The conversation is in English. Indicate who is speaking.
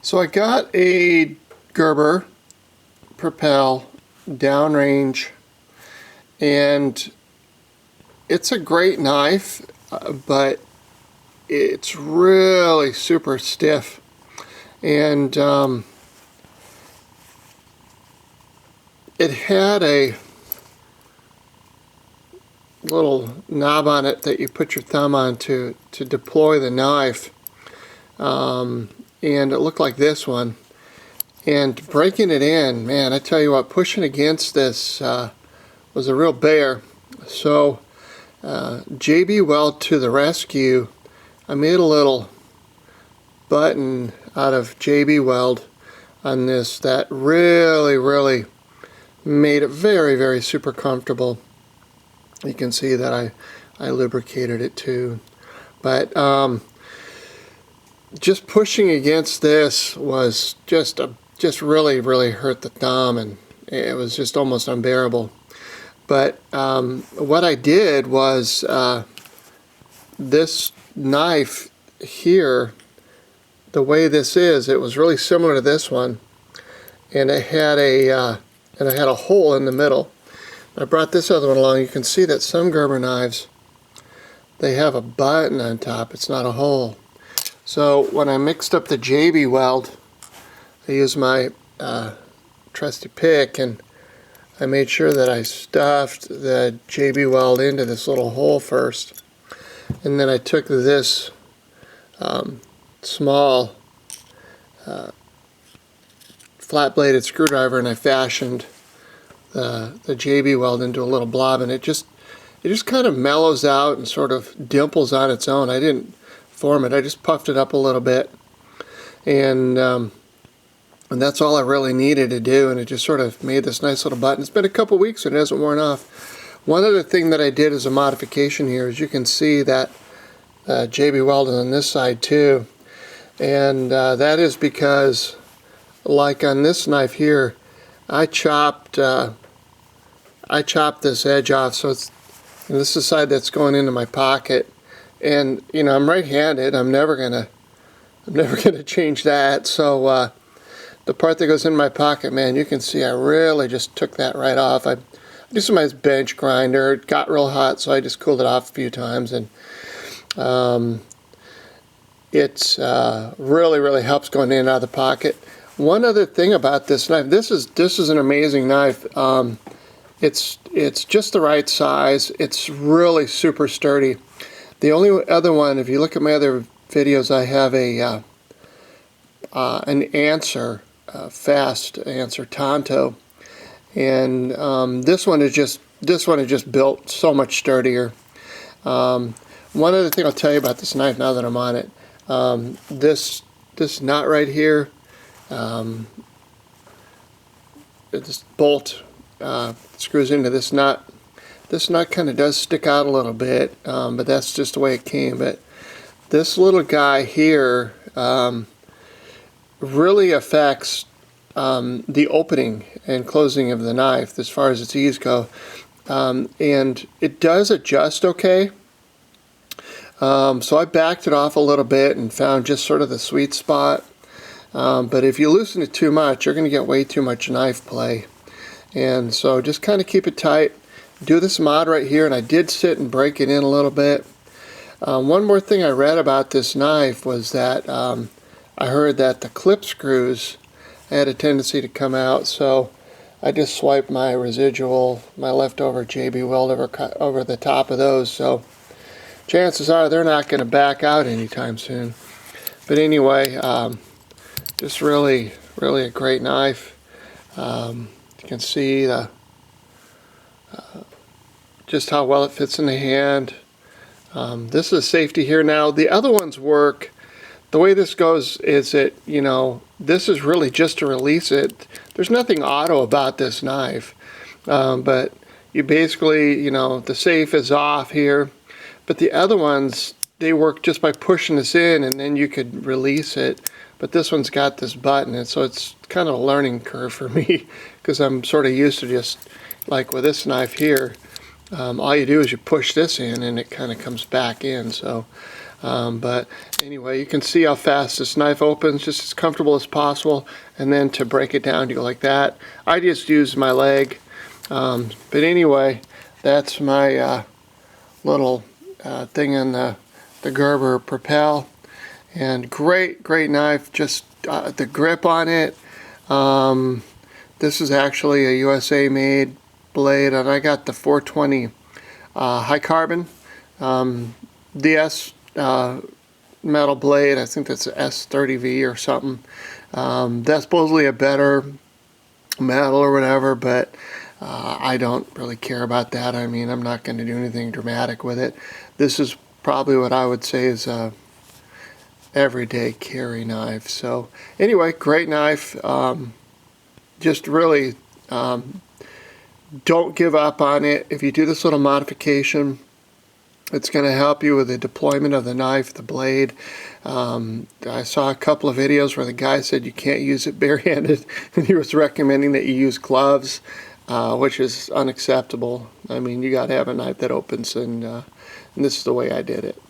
Speaker 1: So I got a Gerber Propel Downrange, and it's a great knife, but it's really super stiff, and it had a little knob on it that you put your thumb on to deploy the knife, and it looked like this one. And breaking it in, man, I tell you what, pushing against this was a real bear. So JB Weld to the rescue. I made a little button out of JB Weld on this that really made it very super comfortable. You can see that I lubricated it too, but just pushing against this was just really hurt the thumb, and it was just almost unbearable. But what I did was this knife here, the way this is, it was really similar to this one, and it had a hole in the middle. I brought this other one along. You can see that some Gerber knives, they have a button on top. It's not a hole. So when I mixed up the JB Weld, I used my trusty pick, and I made sure that I stuffed the JB Weld into this little hole first, and then I took this small flat-bladed screwdriver and I fashioned the JB Weld into a little blob, and it just kind of mellows out and sort of dimples on its own. I didn't form it, I just puffed it up a little bit, and that's all I really needed to do, and it just sort of made this nice little button. It's been a couple weeks and it hasn't worn off. One other thing that I did as a modification here is you can see that JB Weld is on this side too, and that is because, like on this knife here, I chopped this edge off, so it's, and this is the side that's going into my pocket, and you know, I'm right-handed. I'm never gonna change that. So the part that goes in my pocket, man, you can see I really just took that right off. I used my bench grinder. It got real hot, so I just cooled it off a few times, and it's really helps going in and out of the pocket. One other thing about this knife, this is an amazing knife. It's just the right size. It's really super sturdy. The only other one, if you look at my other videos, I have an answer, fast answer Tonto, and this one is just built so much sturdier. One other thing I'll tell you about this knife now that I'm on it, this nut right here, this bolt screws into this nut. This nut kind of does stick out a little bit, but that's just the way it came. But this little guy here really affects the opening and closing of the knife as far as its ease go, and it does adjust okay. So I backed it off a little bit and found just sort of the sweet spot. But if you loosen it too much, you're going to get way too much knife play. And so just kind of keep it tight. Do this mod right here, and I did sit and break it in a little bit. One more thing I read about this knife was that I heard that the clip screws had a tendency to come out, so I just swiped my residual, my leftover JB Weld over the top of those, so chances are they're not going to back out anytime soon. But anyway, just really a great knife. You can see just how well it fits in the hand. This is safety here now. The other ones work. The way this goes is that, you know, this is really just to release it. There's nothing auto about this knife, but you basically, you know, the safe is off here, but the other ones, they work just by pushing this in, and then you could release it. But this one's got this button, and so it's kind of a learning curve for me, because I'm sort of used to just, like with this knife here, all you do is you push this in and it kind of comes back in. So But anyway, you can see how fast this knife opens, just as comfortable as possible. And then to break it down, you go like that. I just use my leg. But anyway, that's my little thing in the Gerber Propel. And great knife. Just the grip on it. This is actually a USA made blade, and I got the 420 high carbon DS metal blade. I think that's a S30V or something. That's supposedly a better metal or whatever, but I don't really care about that. I mean, I'm not going to do anything dramatic with it. This is probably what I would say is a everyday carry knife. So anyway, great knife. Just really don't give up on it. If you do this little modification, it's going to help you with the deployment of the knife, the blade. I saw a couple of videos where the guy said you can't use it barehanded, and he was recommending that you use gloves, which is unacceptable. I mean, you got to have a knife that opens, and this is the way I did it.